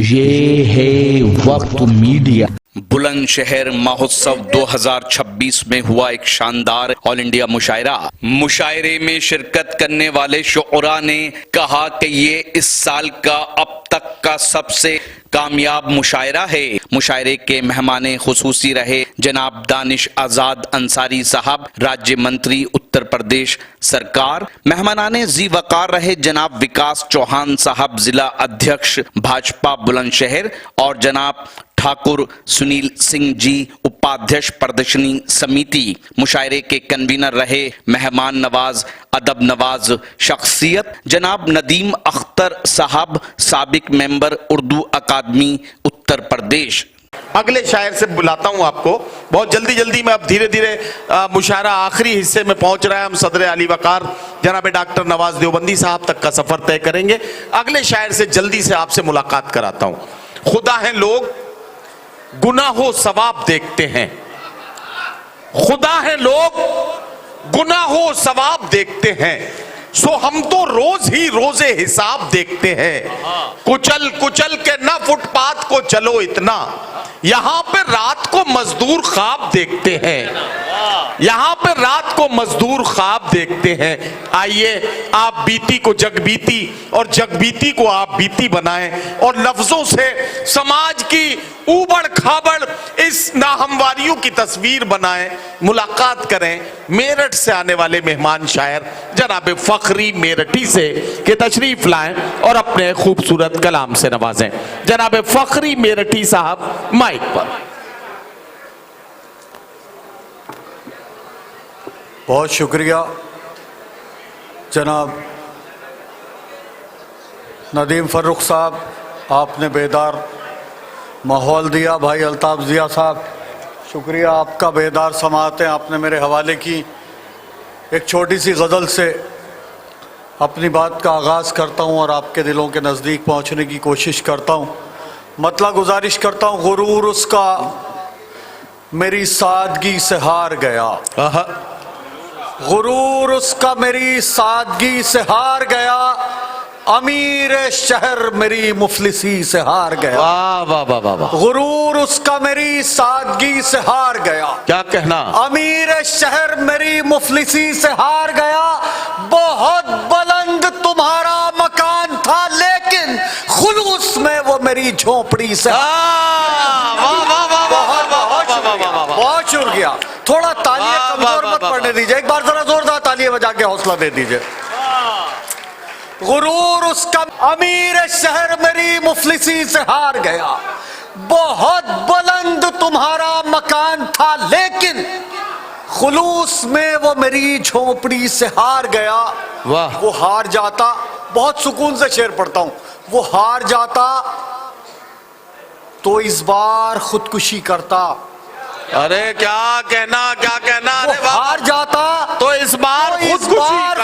ये है वक्त मीडिया। बुलंदशहर महोत्सव 2026 में हुआ एक शानदार ऑल इंडिया मुशायरा। मुशायरे में शिरकत करने वाले शुअरा ने कहा कि ये इस साल का अब तक का सबसे कामयाब मुशायरा है। मुशायरे के मेहमान खुसूसी रहे जनाब दानिश आजाद अंसारी साहब, राज्य मंत्री उत्तर प्रदेश सरकार। मेहमानाने जी वकार रहे जनाब विकास चौहान साहब, जिला अध्यक्ष भाजपा बुलंदशहर, और जनाब ठाकुर सुनील सिंह जी, उपाध्यक्ष प्रदर्शनी समिति। मुशायरे के कन्वीनर रहे मेहमान नवाज, अदब नवाज शख्सियत जनाब नदीम अख्तर साहब, साबिक मेंबर उर्दू अकादमी उत्तर प्रदेश। अगले शायर से बुलाता हूं आपको बहुत जल्दी में। अब धीरे धीरे मुशायरा आखिरी हिस्से में पहुंच रहा है। हम सदर अली वकार जनाब डॉक्टर नवाज देवबंदी साहब तक का सफर तय करेंगे। अगले शायर से जल्दी से आपसे मुलाकात कराता हूं। खुदा है लोग गुनाहो सवाब देखते हैं, खुदा है लोग गुनाहो सवाब देखते हैं, सो हम तो रोज ही रोजे हिसाब देखते हैं। कुचल कुचल के ना फुटपाथ को चलो इतना, यहां पे रात को मजदूर ख्वाब देखते हैं, यहां पे रात को मजदूर ख्वाब देखते हैं। आइए आप बीती को जगबीती और जगबीती को आप बीती बनाएं और लफ्जों से समाज की ऊबड़ खाबड़ इस नाहमवारियों की तस्वीर बनाएं। मुलाकात करें मेरठ से आने वाले मेहमान शायर जनाब फखरी मेरठी से कि तशरीफ लाएं और अपने खूबसूरत कलाम से नवाजें। जनाब फखरी मेरठी साहब माइक पर। बहुत शुक्रिया जनाब नदीम फर्रुख साहब, आपने बेदार माहौल दिया। भाई अल्ताफ जिया साहब, शुक्रिया आपका, बेदार समाअतें आपने मेरे हवाले की। एक छोटी सी गज़ल से अपनी बात का आगाज़ करता हूँ और आपके दिलों के नज़दीक पहुँचने की कोशिश करता हूँ। मतलब गुजारिश करता हूँ, गुरूर उसका मेरी सादगी से हार गया, गुरूर उसका मेरी सादगी से हार गया, अमीर शहर मेरी मुफलिसी से हार गया। वाह वाह वाह वाह वाह। गुरूर उसका मेरी सादगी से हार गया, क्या कहना। अमीर शहर मेरी मुफलिसी से हार गया। बहुत बुलंद तुम्हारा मकान था लेकिन खुलूस में वो मेरी झोपड़ी से। बहुत शुक्रिया। थोड़ा तालियां कमजोर मत पड़ने दीजिए, एक बार जरा जोरदार तालियां बजा के हौसला दे दीजिए। गुरूर उसका अमीर शहर मेरी मुफलिसी से हार गया। बहुत बुलंद तुम्हारा मकान था लेकिन खुलूस में वो मेरी झोपड़ी से हार गया। वाह। वो हार जाता, बहुत सुकून से शेर पढ़ता हूं, वो हार जाता तो इस बार खुदकुशी करता। अरे क्या कहना, क्या कहना। वो हार जाता तो इस बार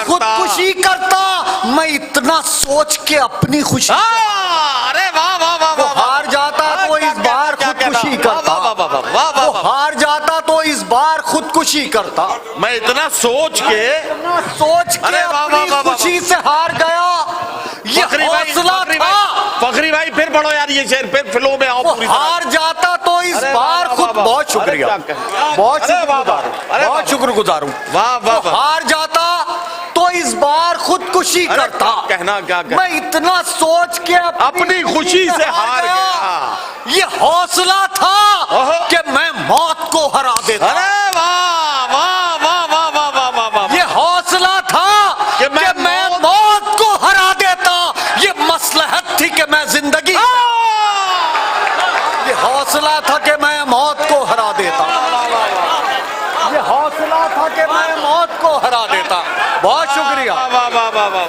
खुदकुशी करता। मैं इतना सोच के अपनी खुशी। अरे वाह वाह वाह। वो हार जाता तो इस बार खुदकुशी करता। वो हार जाता तो इस बार खुदकुशी करता। मैं इतना सोच के अपनी खुशी से हार गया। ये हौसला था। फखरी भाई फिर पढ़ो यार ये शेर, फिर फिल्मों में आओ। वो हार जाता तो इस बार खुद। बहुत शुक्रिया, बहुत शुक्रगुजार हूँ। वाह वाह। हार जाता तो इस बार खुदकुशी करता। कहना क्या कहना। मैं इतना सोच के अपनी खुशी से हार गया। ये हौसला था कि मैं मौत को हरा देता। अरे वाह वाह वाह वाह वाह वाह वाह वाह। ये हौसला था कि मैं मौत को हरा देता। ये मसलहत थी कि मैं जिंदगी। ये हौसला था कि मैं मौत को हरा देता। ये हौसला था कि मैं मौत को हरा देता। बहुत शुक्रिया,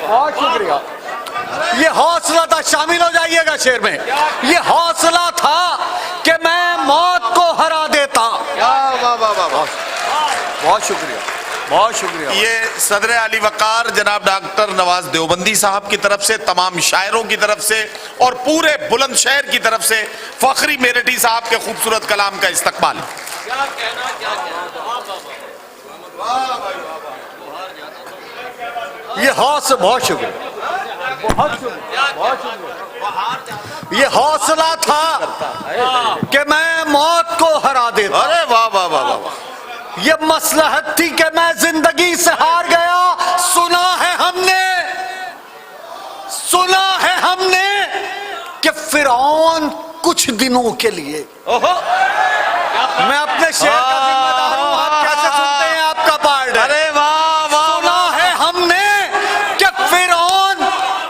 बहुत शुक्रिया। ये हौसला था, शामिल हो जाइएगा शेर में। ये हौसला था कि मैं मौत को हरा देता। बहुत शुक्रिया, बहुत शुक्रिया। ये सदर अली वकार जनाब डॉक्टर नवाज देवबंदी साहब की तरफ से, तमाम शायरों की तरफ से और पूरे बुलंदशहर की तरफ से फखरी मेरठी साहब के खूबसूरत कलाम का इस्तकबाल। ये हौसला, बहुत शुक्रिया। ये हौसला था कि मैं मौत को हरा देता। अरे वाह वाह वाह वाह वाह। ये मसलहत थी कि मैं जिंदगी से हार गया। सुना है हमने कि फिरौन कुछ दिनों के लिए। मैं अपने शेर का जिम्मेदार हूं, आप कैसे सुनते हैं आपका पार्ट? अरे वाह वाह। सुना है हमने कि फिरौन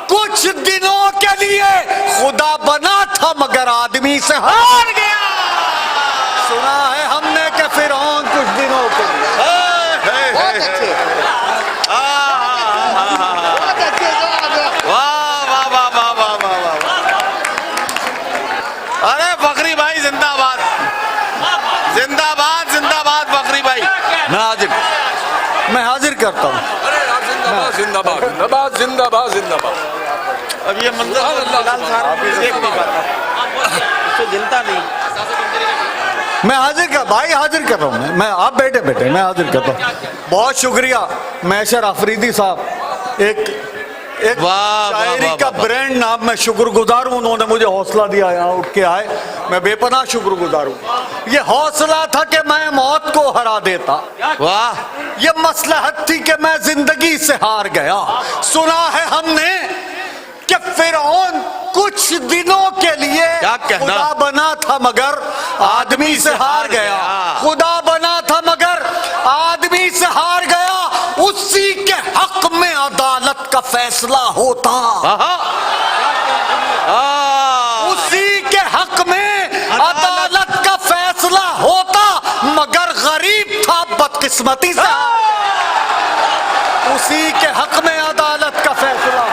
कुछ दिनों के लिए खुदा बना था मगर आदमी से हार गया। सुना है हमने कि फिरौन कुछ दिनों के लिए। बहुत अच्छे। वाह वाह वाह वाह वाह वाह वाह। अरे बकरी भाई जिंदाबाद जिंदाबाद जिंदाबाद बकरी भाई। मैं हाजिर करता हूँ। जिंदाबाद जिंदाबाद जिंदाबाद जिंदाबाद। अब ये मंजर लाल साहब देख नहीं पाता, तो जलता नहीं। मैं हाजिर कर रहा हूँ। मैं आप बैठे मैं हाजिर करता हूँ। बहुत शुक्रिया मैशर अफरीदी साहब, एक वाह, शायरी वाह, का वाह, ब्रांड नाम। मैं शुक्रगुजार हूँ, उन्होंने मुझे हौसला दिया, यहाँ उठ के आए। मैं बेपनाह शुक्रगुजार हूँ। ये हौसला था कि मैं मौत को हरा देता। वाह। ये मसलहत थी कि मैं जिंदगी से हार गया। सुना है हमने कि फिरौन कुछ दिनों के लिए खुदा बना था मगर आदमी से हार गया। खुदा बना था मगर आदमी से हार गया। उसी के हक में अदालत का फैसला होता। उसी के हक में अदालत का फैसला होता मगर गरीब था बदकिस्मती से। उसी के हक में अदालत का फैसला।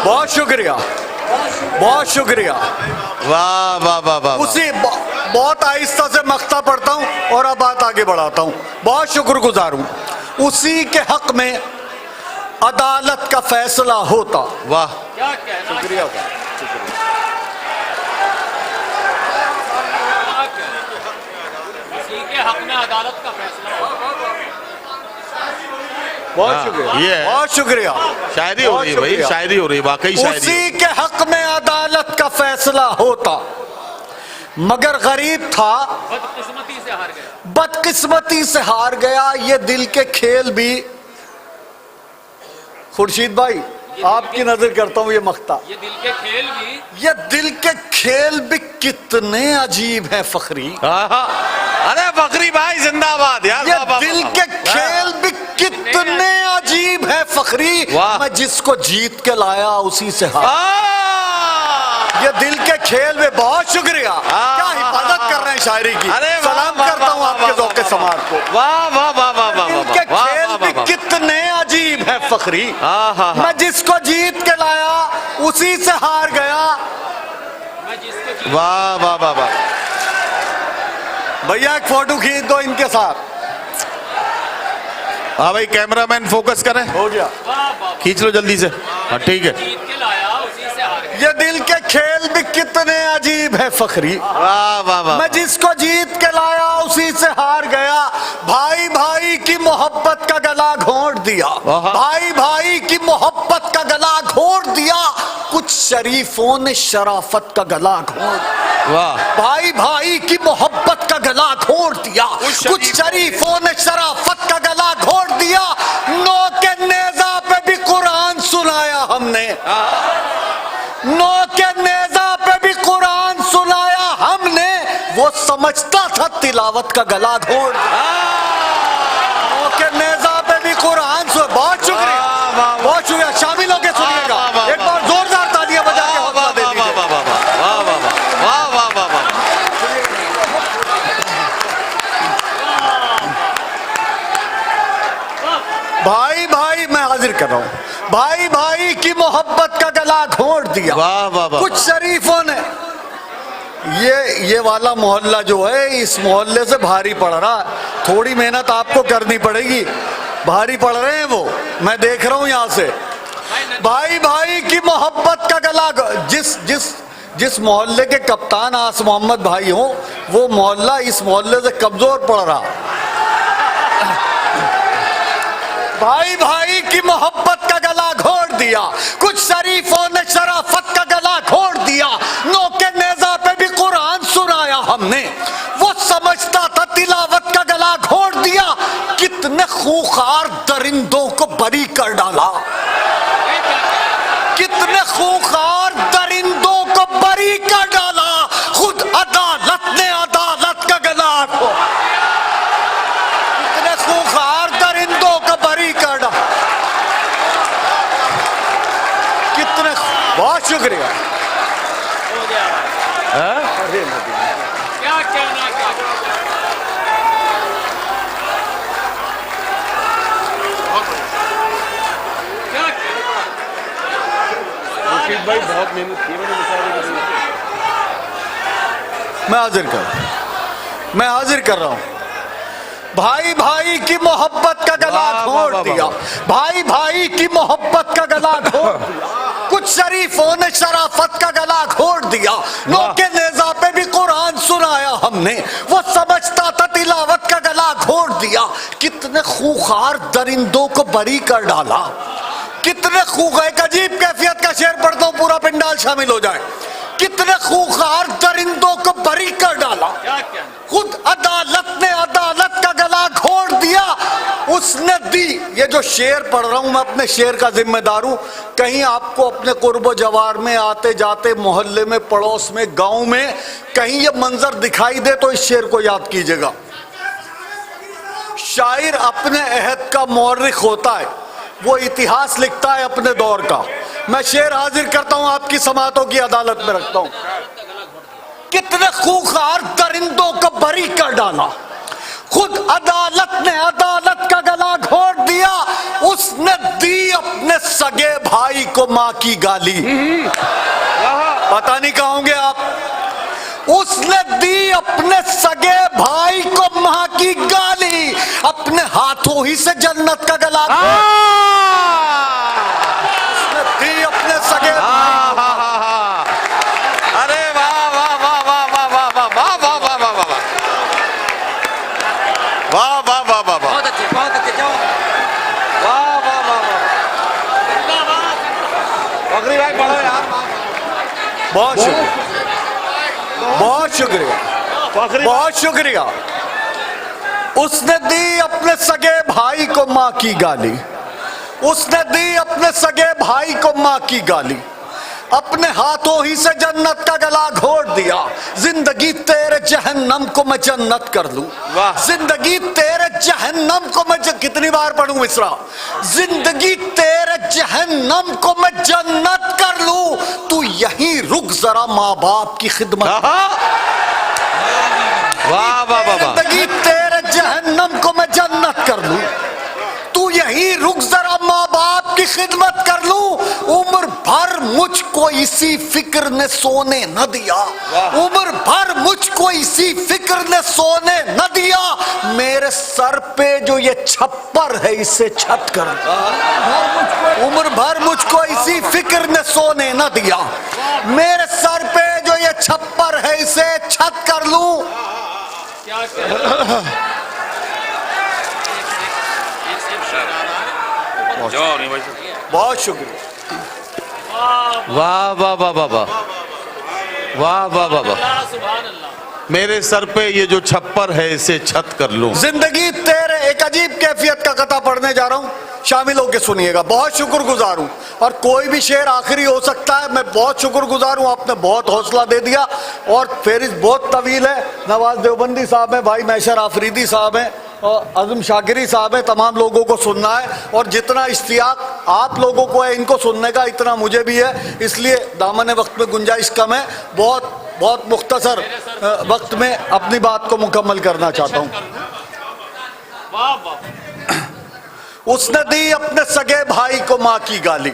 बहुत शुक्रिया वाह वाह वाह वाह। उसी बहुत आहिस्ता से मख्ता पढ़ता हूँ और अब बात आगे बढ़ाता हूँ। बहुत शुक्रगुजार हूँ। उसी के हक में अदालत का फैसला होता। वाह शुक्रिया। उसी के हक में अदालत का फैसला। बहुत शुक्रिया। ये बहुत शुक्रिया। शायरी हो रही है भाई, शायरी हो रही है, वाकई शायरी। उसी के हक में अदालत का फैसला होता मगर गरीब था बदकिस्मती से हार गया। ये दिल के खेल भी, खुर्शीद भाई आपकी नजर करता हूँ, ये मख्ता, ये दिल के खेल भी, ये दिल के खेल भी कितने अजीब हैं फखरी। अरे बकरी भाई जिंदाबाद यार। ये दिल के खेल भी कितने अजीब है फखरी। मैं जिसको जीत के लाया उसी से हार। ये दिल के खेल में। बहुत शुक्रिया। क्या हिफाजत कर रहे हैं शायरी की। सलाम करता हूँ आपके ज़ौक़े समात को। वाह वाह वाह वाह वाह। दिल के खेल भी कितने अजीब है फखरी। मैं जिसको जीत के लाया उसी से हार गया। वाह वाह वाह वाह। भैया एक फोटो खींच दो इनके साथ। हाँ भाई कैमरामैन फोकस करें। हो गया, खींच लो जल्दी से। हाँ ठीक है। जीत के लाया उसी से हार गया। ये दिल के खेल भी कितने अजीब है फखरी। वाह वाह वाह। मैं जिसको जीत के लाया उसी से हार गया। भाई भाई की मोहब्बत का गला घोंट दिया। भाई भाई की मोहब्बत का गला घोंट दिया। कुछ शरीफों ने शराफत का गला घोंट। वाह। भाई भाई की मोहब्बत का गला घोंट दिया। कुछ शरीफों ने शराफत का गला घोंट दिया। नो के नेजा पे भी कुरान सुनाया हमने। नो के नेजा पे भी कुरान सुनाया हमने। वो समझता था तिलावत का गला घोंट। नो के नेजा पे भी कुरान सुन। बहुत शुक्रिया, बहुत शुक्रिया। शामिल होकर सुनिएगा। एक बार जोरदार तालियां बजा के हौसला दे दीजिए। भाई भाई मैं हाजिर कर रहा हूँ। भाई भाई की मोहब्बत का गला घोंट दिया। वाह वाह वाह। कुछ शरीफों ने। ये वाला मोहल्ला जो है, इस मोहल्ले से भारी पड़ रहा है। थोड़ी मेहनत आपको करनी पड़ेगी। भारी पड़ रहे हैं वो, मैं देख रहा हूँ यहाँ से। भाई भाई की मोहब्बत का गला, जिस मोहल्ले के कप्तान आस मोहम्मद भाई हो, वो मोहल्ला इस मोहल्ले से कमजोर पड़ रहा। भाई भाई की मोहब्बत का गला घोट दिया, कुछ शरीफों ने शराफत का गला घोट दिया, नोके नेजा पे भी कुरान सुनाया हमने, वो समझता था तिलावत का गला घोट दिया, कितने खूंखार दरिंदों को बरी कर डाला, कितने खूंखार दरिंदों को बरी कर डाला, खुद अदालत ने अदालत का गला घोट, कितने खूंखार दरिंदों को बरी कर डाला, कितने। बहुत शुक्रिया। क्या कहना भाई बहुत मेहनत की मैं हाजिर कर रहा हूं। भाई भाई की मोहब्बत का गला घोट दिया, भाई भाई की मोहब्बत का गला घोट दिया, कुछ शरीफों ने शराफत का गला घोट दिया, नोके नेजा पे भी कुरान सुनाया हमने, वो समझता था तिलावत का गला घोट दिया, कितने खूंखार दरिंदों को बरी कर डाला, कितने खूंखार। एक अजीब कैफियत का शेर पढ़ता हूं, पूरा पिंडाल शामिल हो जाए। कितने खूंखार दरिंदों को बरी कर डाला, खुद अदालत ने अदालत का गला घोट दिया, उसने दी। ये जो शेर पढ़ रहा हूं मैं अपने शेर का जिम्मेदार हूं, कहीं आपको अपने कुर्बो जवार में आते जाते मोहल्ले में, पड़ोस में, गांव में कहीं ये मंजर दिखाई दे तो इस शेर को याद कीजिएगा। शायर अपने अहद का मौर्रिख होता है, वो इतिहास लिखता है अपने दौर का। मैं शेर हाजिर करता हूं, आपकी समातों की अदालत में रखता हूं। कितने खूंखार दरिंदों को बरी कर डाला, खुद अदालत ने अदालत का गला घोट दिया, उसने दी अपने सगे भाई को मां की गाली। पता नहीं कहोगे आप, उसने दी अपने सगे भाई को मां की गाली, अपने हाथों ही से जन्नत का गला उसने दी अपने सगे अरे वाह वाह वाह वाह वाह वाह वाह वाह वाह वाह वाह वाह वाह वाह वाह वाह बहुत अच्छे वाह वाह वाह बकरी भाई पढ़ो यार। बहुत शुक्रिया, बहुत शुक्रिया, बहुत शुक्रिया। उसने दी अपने सगे भाई को मां की गाली, उसने दी अपने सगे भाई को मां की गाली, अपने हाथों ही से जन्नत का गला घोट दिया। जिंदगी तेरे जहन्नम को मैं जन्नत कर लूं, जिंदगी तेरे जहन्नम को मैं कितनी बार पढ़ूं मिसरा, जिंदगी तेरे जहन्नम को मैं जन्नत कर लूं, तू यहीं रुक जरा माँ बाप की खिदमत। वाह वाह वाह, जिंदगी तेरे जहन्नम को मैं जन्नत कर लूं, तू यहीं रुक जरा माँ बाप की खिदमत कर लूं, उम्र भर मुझको इसी फिक्र ने सोने न दिया, उम्र भर मुझको इसी फिक्र ने सोने न दिया, मेरे सर पे जो ये छप्पर है इसे छत कर, उम्र भर मुझको इसी फिक्र ने सोने न दिया, मेरे सर पे जो ये छप्पर है इसे छत कर लूं। बहुत शुक्रिया। वाह वाह वाह वाह वाह वाह वाह वाह वाह, सुभान अल्लाह। मेरे सर पे ये जो छप्पर है इसे छत कर लूं। जिंदगी तेरे, एक अजीब कैफियत का कथा पढ़ने जा रहा हूं, शामिल होकर सुनिएगा। बहुत शुक्रगुजार हूं, और कोई भी शेर आखिरी हो सकता है। मैं बहुत शुक्रगुजार हूं, आपने बहुत हौसला दे दिया, और फेरिस्त बहुत तवील है। नवाज देवबंदी साहब हैं, भाई मैशर आफरीदी साहब हैं, और अज़म शाकिरी साहब है। तमाम लोगों को सुनना है, और जितना इश्तियाक आप लोगों को है इनको सुनने का, इतना मुझे भी है। इसलिए दामन वक्त में गुंजाइश कम है, बहुत बहुत मुख्तसर वक्त में अपनी बात को मुकम्मल करना चाहता हूँ। वाह वाह। उसने दी अपने सगे भाई को माँ की गाली,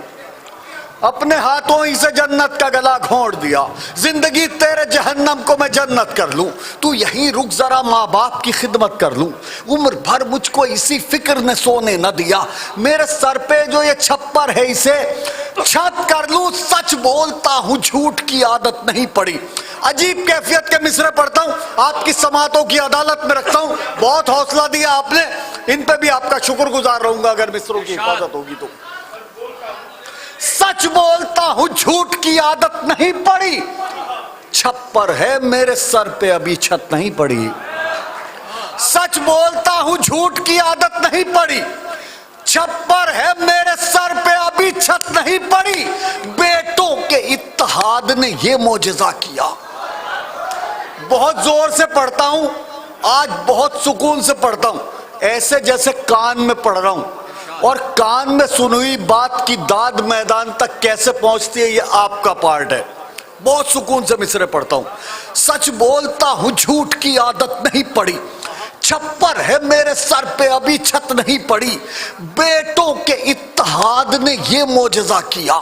अपने हाथों ही से जन्नत का गला घोंट दिया, जिंदगी तेरे जहन्नम को मैं जन्नत कर लूं, तू यहीं रुक जरा माँ बाप की खिदमत कर लूं, उम्र भर मुझको इसी फिक्र ने सोने न दिया, मेरे सर पे जो ये छप्पर है इसे छत कर लूं, सच बोलता हूं, झूठ की आदत नहीं पड़ी। अजीब कैफियत के मिसरे पढ़ता हूं, आपकी समातों की अदालत में रखता हूं। बहुत हौसला दिया आपने, इन पे भी आपका शुक्रगुजार रहूंगा अगर मिसरों की हिफाजत होगी तो। सच बोलता हूं, झूठ की आदत नहीं पड़ी, छप्पर है मेरे सर पे अभी छत नहीं पड़ी। सच बोलता हूं, झूठ की आदत नहीं पड़ी, छप्पर है मेरे सर पे अभी छत नहीं पड़ी। बेटों के इत्तेहाद ने ये मोजज़ा किया। बहुत जोर से पढ़ता हूं, आज बहुत सुकून से पढ़ता हूं, ऐसे जैसे कान में पढ़ रहा हूं, और कान में सुनी हुई बात की दाद मैदान तक कैसे पहुंचती है ये आपका पार्ट है। बहुत सुकून से मिसरे पढ़ता हूं। सच बोलता हूं, झूठ की आदत नहीं पड़ी, छप्पर है मेरे सर पे अभी छत नहीं पड़ी। बेटों के इत्तेहाद ने ये मोजज़ा किया,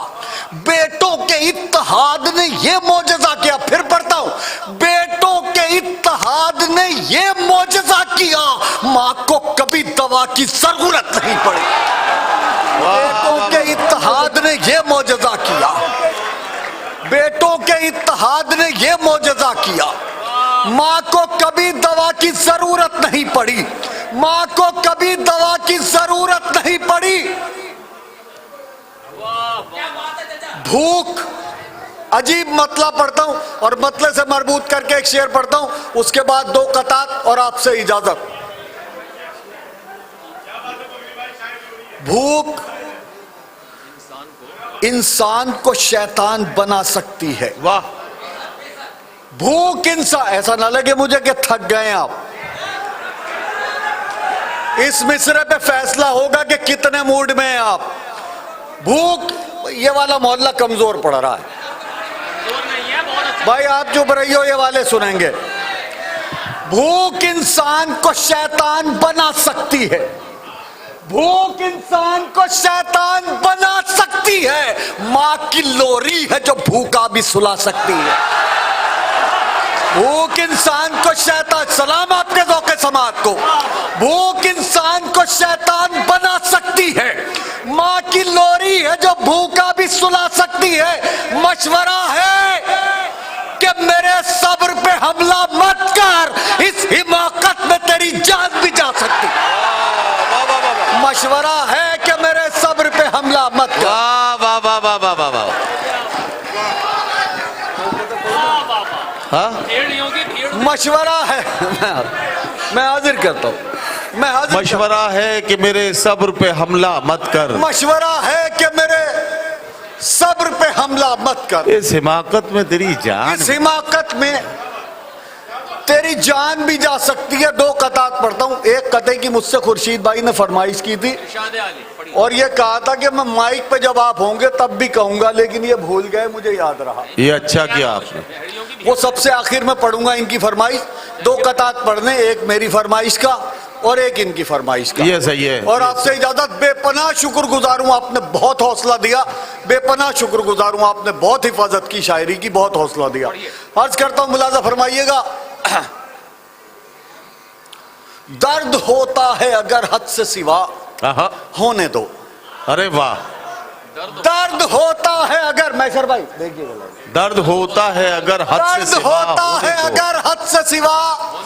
बेटों के इत्तेहाद ने ये मोजज़ा किया। फिर पढ़ता हूं, बेटों के इत्तेहाद ने ये मोजज़ा किया, मां को कभी दवा की जरूरत नहीं पड़ी। बेटों के इत्तेहाद ने ये मोजज़ा किया, बेटों के इत्तेहाद ने ये मोजज़ा किया, मां को कभी दवा की जरूरत नहीं पड़ी, मां को कभी दवा की जरूरत नहीं पड़ी। भूख, अजीब मतला पढ़ता हूं और मतले से मरबूत करके एक शेर पढ़ता हूं, उसके बाद 2 कतात और आपसे इजाजत। भूख इंसान को शैतान बना सकती है। वाह। भूख इंसान, ऐसा ना लगे मुझे कि थक गए आप। इस मिसरे पे फैसला होगा कि कितने मूड में हैं आप। भूख, ये वाला मोहल्ला कमजोर पड़ रहा है जोर नहीं है, बहुत अच्छा। भाई, आप चुप रही हो, ये वाले सुनेंगे। भूख इंसान को शैतान बना सकती है, भूख इंसान को शैतान बना सकती है। मां की लोरी है जो भूखा भी सुला सकती है। भूख इंसान को शैतान, सलाम आपके ज़ौक़े समात को, भूख इंसान को शैतान बना सकती है। मां की लोरी है जो भूखा भी सुला सकती है। मशवरा है कि मेरे सब्र पे हमला मत कर, इस हिमाकत में तेरी जान भी जा सकती। मशवरा है कि मेरे सब्र पे हमला मत कर। वाह वाह वाह वाह वाह वाह वाह। हाँ? भेड़ियों की भीड़। मशवरा है, मैं हाजिर करता हूं, मैं हाजिर। मशवरा है कि मेरे सब्र पे हमला मत कर, मशवरा है कि मेरे सब्र पे हमला मत कर। इस हिमाकत में तेरी जान, इस हिमाकत में तेरी जान भी जा सकती है। 2 कतात पढ़ता हूं। एक कते की मुझसे खुर्शीद भाई ने फरमाइश की थी इरशाद आली पढ़िए। और ये कहा था कि मैं माइक पे जब आप होंगे तब भी कहूंगा, लेकिन ये भूल गए, मुझे याद रहा। ये अच्छा किया आपने। भेड़ियों की वो सबसे आखिर में पढ़ूंगा इनकी फरमाइश। 2 कतात पढ़ने, एक मेरी फरमाइश का और एक इनकी फरमाइश का। ये सही है। और आपसे इजाजत। बेपनाह शुक्रगुजार हूं, आपने बहुत हौसला दिया। बेपनाह शुक्रगुजार हूं, आपने बहुत हिफाजत की, शायरी की, बहुत हौसला दिया। अर्ज करता हूं, मुलाजा फरमाइएगा। दर्द होता है अगर हद से सिवा, आहा। होने दो। अरे वाह। दर्द होता है अगर, मैसर भाई देखिए, दर्द होता है अगर हद से दर्द सिवा, होता है होने दो। अगर हद से सिवा,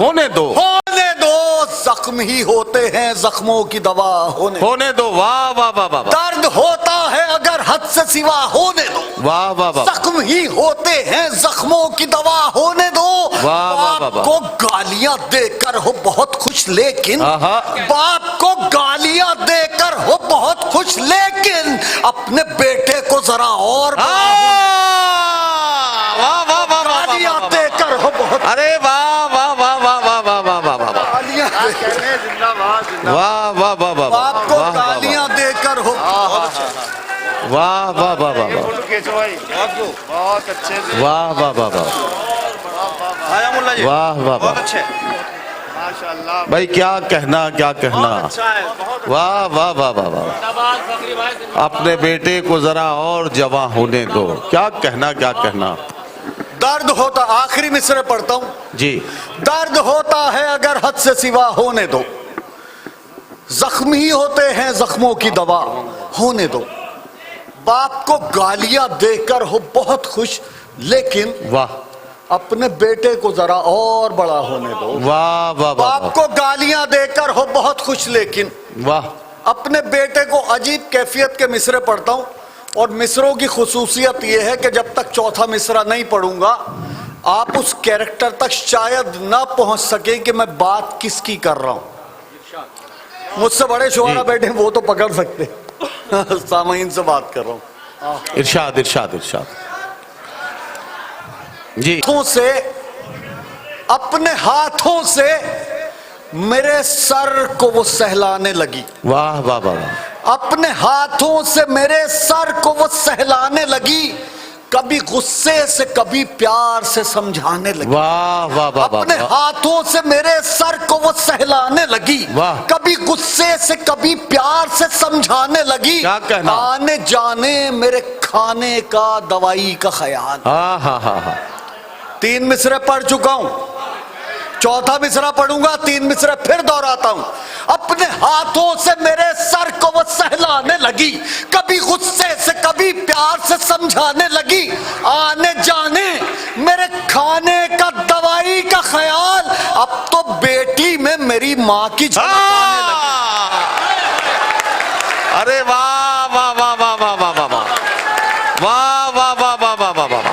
होने दो, होने दो। जख्म ही होते हैं जख्मों की दवा, होने दो। वाह वाह वाह वाह। दर्द होता है अगर हद से सिवा, होने दो। वाह वाह वाह। जख्म ही होते हैं जख्मों की दवा, होने दो। वाह वाह वाह। बाप को गालियां देकर हो बहुत खुश, लेकिन आहा। बाप को गालियां देकर हो बहुत खुश, लेकिन अपने बेटे को जरा और गालियां देकर हो बहुत। अरे वाह वाह वाह वाह वाह वाह वाह वाह वाह गालियां वाह वाह वाह वाह। बाप को गालियां देकर हो। वाह वाह वाह वाह वाह। बहुत अच्छे से। वाह वाह वाह वाह। आया मुल्ला जी, वाह वाह बहुत वाह। अच्छे, माशाल्लाह। भाई क्या कहना, क्या कहना। अच्छा है, बहुत वाह वाह वाह वाह वाह। जिंदाबाद फखरी भाई, जिंदाबाद। अपने बेटे को जरा और जवां होने दो। क्या कहना, क्या कहना। दर्द होता, आखिरी मिसरे पढ़ता हूं जी। दर्द होता है अगर हद से सिवा, होने दो। जख्मी होते हैं जख्मों की दवा, होने दो। बाप को गालियां देकर हो बहुत खुश, लेकिन वाह अपने बेटे को जरा और बड़ा होने दो। वाह वाह बाप वाह को गालियां देकर हो बहुत खुश, लेकिन वाह अपने बेटे को अजीब कैफियत के मिसरे पढ़ता हूं। और मिसरों की खुसूसियत यह है कि जब तक चौथा मिसरा नहीं पढ़ूंगा आप उस कैरेक्टर तक शायद ना पहुंच सके कि मैं बात किसकी कर रहा हूं। मुझसे बड़े शुआरा बैठे हैं, वो तो पकड़ सकते सामईन से बात कर रहा हूं। इरशाद इरशाद इरशाद जी। हाथों से, अपने हाथों से मेरे सर को वो सहलाने लगी। वाह वाह वाह वाह। अपने हाथों से मेरे सर को वो सहलाने लगी, कभी गुस्से से कभी प्यार से समझाने लगी। वाह वाह वाह वाह। अपने हाथों से मेरे सर को वो सहलाने लगी, वाह। कभी गुस्से से कभी प्यार से समझाने लगी। क्या कहना? आने जाने मेरे खाने का दवाई का ख्याल। हाँ हाँ हाँ हाँ। 3 मिसरे पढ़ चुका हूं, चौथा मिसरा पढ़ूंगा, 3 मिसरे फिर दोहराता हूं। अपने हाथों से मेरे सर को वो सहलाने लगी, कभी गुस्से से कभी प्यार से समझाने लगी। आने जाने मेरे खाने का दवाई का ख्याल, अब तो बेटी में मेरी मां की झलक आने लगी। अरे वाह वाह वाह वाह वाह वाह वाह वाह वाह वाह वाह वाह वाह वाह वाह।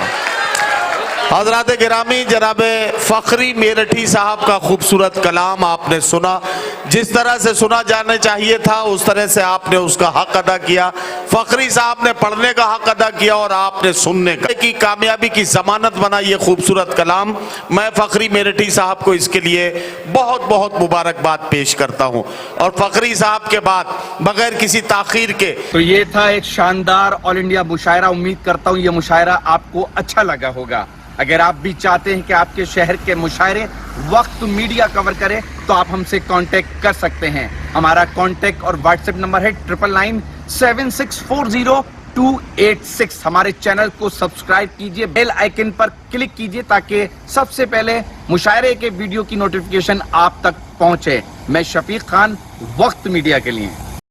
हजरात गिरामी, जनाब फखरी मेरठी साहब का खूबसूरत कलाम आपने सुना। जिस तरह से सुना जाना चाहिए था उस तरह से आपने उसका हक अदा किया। फखरी साहब ने पढ़ने का हक अदा किया और आपने सुनने का। की कामयाबी की जमानत बना ये खूबसूरत कलाम। मैं फखरी मेरठी साहब को इसके लिए बहुत बहुत मुबारकबाद पेश करता हूँ। और फखरी साहब के बाद बगैर किसी ताखीर के, तो ये था एक शानदार ऑल इंडिया मुशायरा। उम्मीद करता हूँ ये मुशायरा आपको अच्छा लगा होगा। अगर आप भी चाहते हैं कि आपके शहर के मुशायरे वक्त मीडिया कवर करे तो आप हमसे कांटेक्ट कर सकते हैं। हमारा कांटेक्ट और व्हाट्सएप नंबर है 9997640286। हमारे चैनल को सब्सक्राइब कीजिए, बेल आइकन पर क्लिक कीजिए ताकि सबसे पहले मुशायरे के वीडियो की नोटिफिकेशन आप तक पहुंचे। मैं शफीक खान, वक्त मीडिया के लिए।